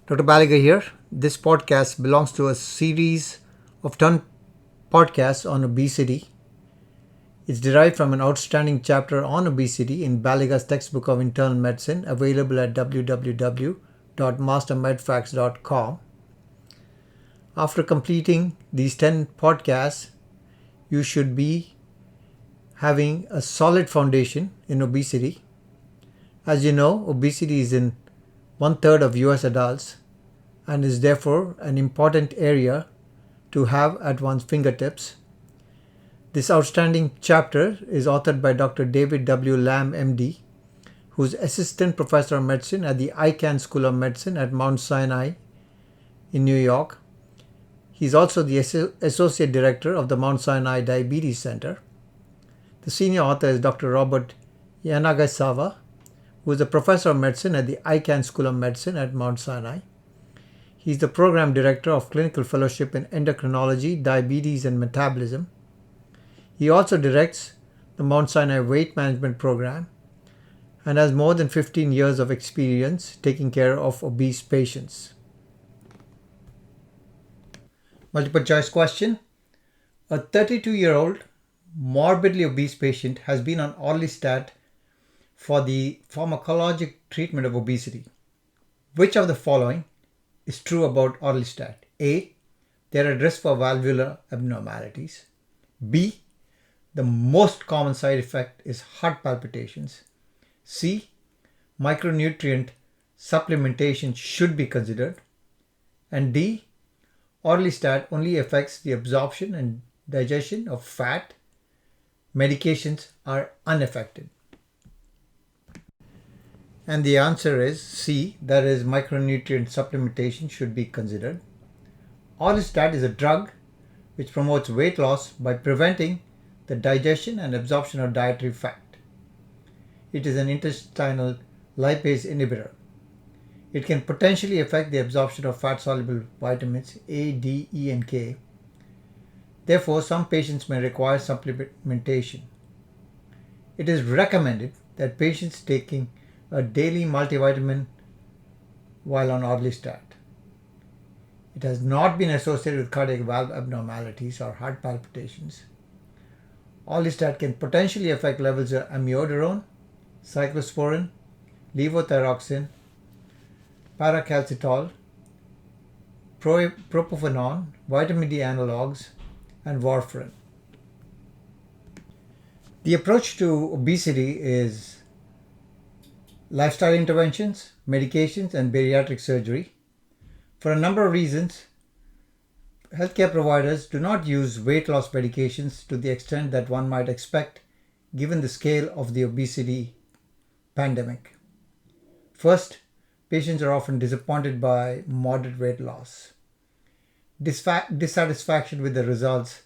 Dr. Baiiga here. This podcast belongs to a series of 10 podcasts on obesity. It's derived from an outstanding chapter on obesity in Baiiga's textbook of internal medicine, available at www.mastermedfacts.com. After completing these 10 podcasts, you should be having a solid foundation in obesity. As you know, obesity is in one third of US adults and is therefore an important area to have at one's fingertips. This outstanding chapter is authored by Dr. David W Lam, MD, who is Assistant Professor of Medicine at the Icahn School of Medicine at Mount Sinai in New York. He is also the Associate Director of the Mount Sinai Diabetes Center. The senior author is Dr. Robert Yanagisawa, who is a Professor of Medicine at the Icahn School of Medicine at Mount Sinai. He is the Program Director of Clinical Fellowship in Endocrinology, Diabetes and Metabolism. He also directs the Mount Sinai Weight Management Program and has more than 15 years of experience taking care of obese patients. Multiple choice question. A 32-year-old morbidly obese patient has been on orlistat for the pharmacologic treatment of obesity. Which of the following is true about orlistat? A. They are at risk for valvular abnormalities. B. The most common side effect is heart palpitations. C. Micronutrient supplementation should be considered. And D. Orlistat only affects the absorption and digestion of fat. Medications are unaffected. And the answer is C, that is, micronutrient supplementation should be considered. Orlistat is a drug which promotes weight loss by preventing the digestion and absorption of dietary fat. It is an intestinal lipase inhibitor. It can potentially affect the absorption of fat-soluble vitamins A, D, E, and K. Therefore, some patients may require supplementation. It is recommended that patients taking a daily multivitamin while on orlistat. It has not been associated with cardiac valve abnormalities or heart palpitations. Orlistat can potentially affect levels of amiodarone, cyclosporin, levothyroxine, paracalcitol, propofenone, vitamin D analogs, and warfarin. The approach to obesity is lifestyle interventions, medications, and bariatric surgery. For a number of reasons, healthcare providers do not use weight loss medications to the extent that one might expect given the scale of the obesity pandemic. First, patients are often disappointed by moderate weight loss. Dissatisfaction with the results,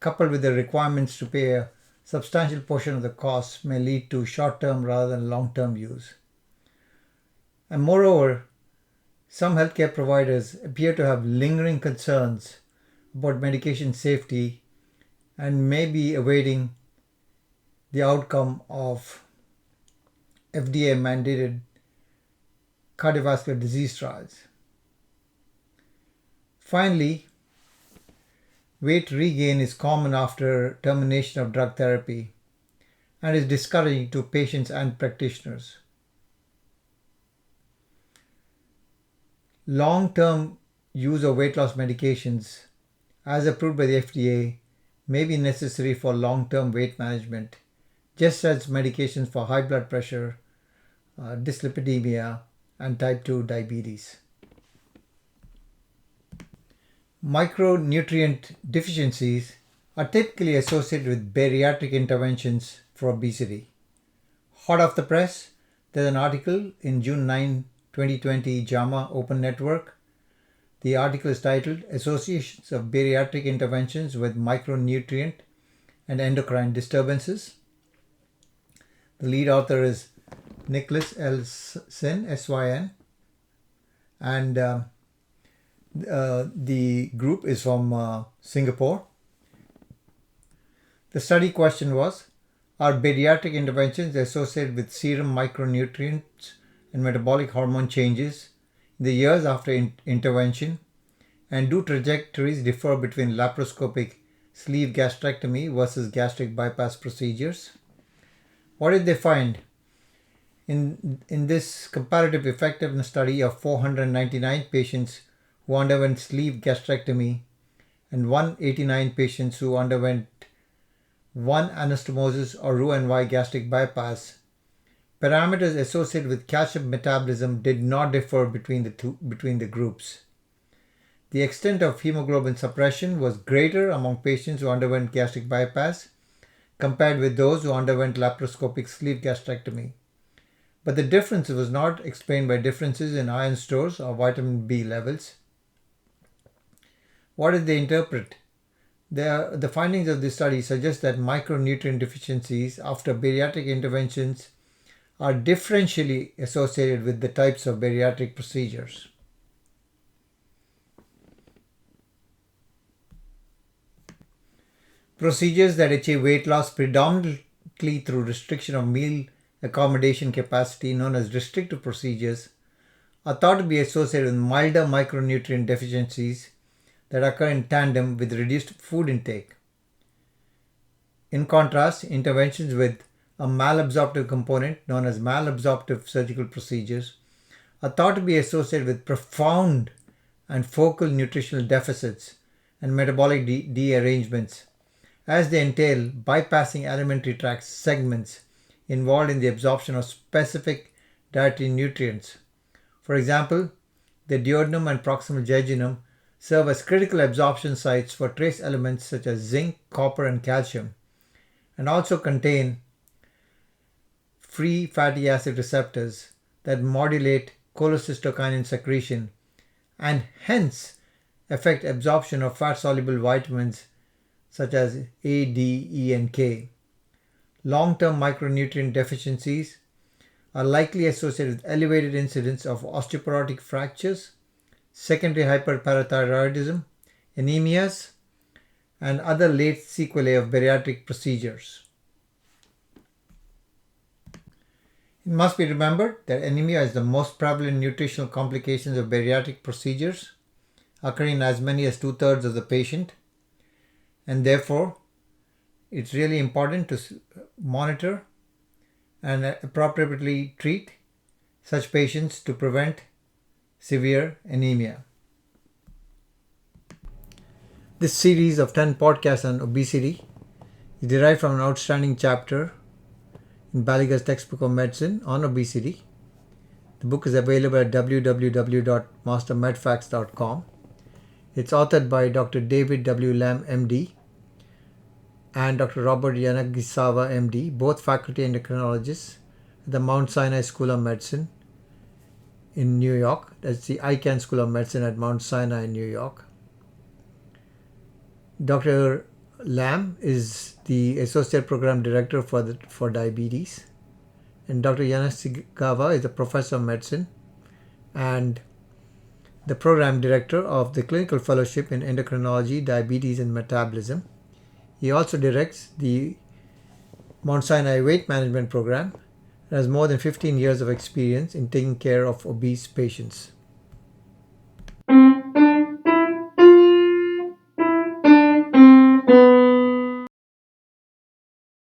coupled with the requirements to pay a substantial portion of the costs, may lead to short-term rather than long-term use. And moreover, some healthcare providers appear to have lingering concerns about medication safety and may be awaiting the outcome of FDA mandated cardiovascular disease trials. Finally, weight regain is common after termination of drug therapy and is discouraging to patients and practitioners. Long-term use of weight loss medications, as approved by the FDA, may be necessary for long-term weight management, just as medications for high blood pressure, dyslipidemia, and type 2 diabetes. Micronutrient deficiencies are typically associated with bariatric interventions for obesity. Hot off the press, there's an article in June 9, 2020 JAMA Open Network. The article is titled Associations of Bariatric Interventions with Micronutrient and Endocrine Disturbances. The lead author is Nicholas L. Syn, SYN, and the group is from Singapore. The study question was, are bariatric interventions associated with serum micronutrients and metabolic hormone changes in the years after intervention, and do trajectories differ between laparoscopic sleeve gastrectomy versus gastric bypass procedures? What did they find? In this comparative effectiveness study of 499 patients who underwent sleeve gastrectomy and 189 patients who underwent one anastomosis or Roux-en-Y gastric bypass, parameters associated with calcium metabolism did not differ between the groups. The extent of hemoglobin suppression was greater among patients who underwent gastric bypass compared with those who underwent laparoscopic sleeve gastrectomy. But the difference was not explained by differences in iron stores or vitamin B levels. What did they interpret? The findings of this study suggest that micronutrient deficiencies after bariatric interventions are differentially associated with the types of bariatric procedures. Procedures that achieve weight loss predominantly through restriction of meal accommodation capacity, known as restrictive procedures, are thought to be associated with milder micronutrient deficiencies that occur in tandem with reduced food intake. In contrast, interventions with a malabsorptive component, known as malabsorptive surgical procedures, are thought to be associated with profound and focal nutritional deficits and metabolic derangements, as they entail bypassing alimentary tract segments involved in the absorption of specific dietary nutrients. For example, the duodenum and proximal jejunum serve as critical absorption sites for trace elements such as zinc, copper, and calcium, and also contain free fatty acid receptors that modulate cholecystokinin secretion and hence affect absorption of fat-soluble vitamins such as A, D, E, and K. Long-term micronutrient deficiencies are likely associated with elevated incidence of osteoporotic fractures, secondary hyperparathyroidism, anemias, and other late sequelae of bariatric procedures. It must be remembered that anemia is the most prevalent nutritional complications of bariatric procedures, occurring in as many as 2/3 of the patient, and therefore it's really important to monitor and appropriately treat such patients to prevent severe anemia. This series of 10 podcasts on obesity is derived from an outstanding chapter in Baiiga's textbook of medicine on obesity. The book is available at www.mastermedfacts.com. It's authored by Dr. David W Lam, MD, and Dr. Robert Yanagisawa, MD, both faculty endocrinologists at the Mount Sinai School of Medicine in New York. That's the Icahn School of Medicine at Mount Sinai in New York. Dr. Lam is the Associate Program Director for Diabetes, and Dr. Yanagisawa is a Professor of Medicine and the Program Director of the Clinical Fellowship in Endocrinology, Diabetes, and Metabolism. He also directs the Mount Sinai Weight Management Program and has more than 15 years of experience in taking care of obese patients.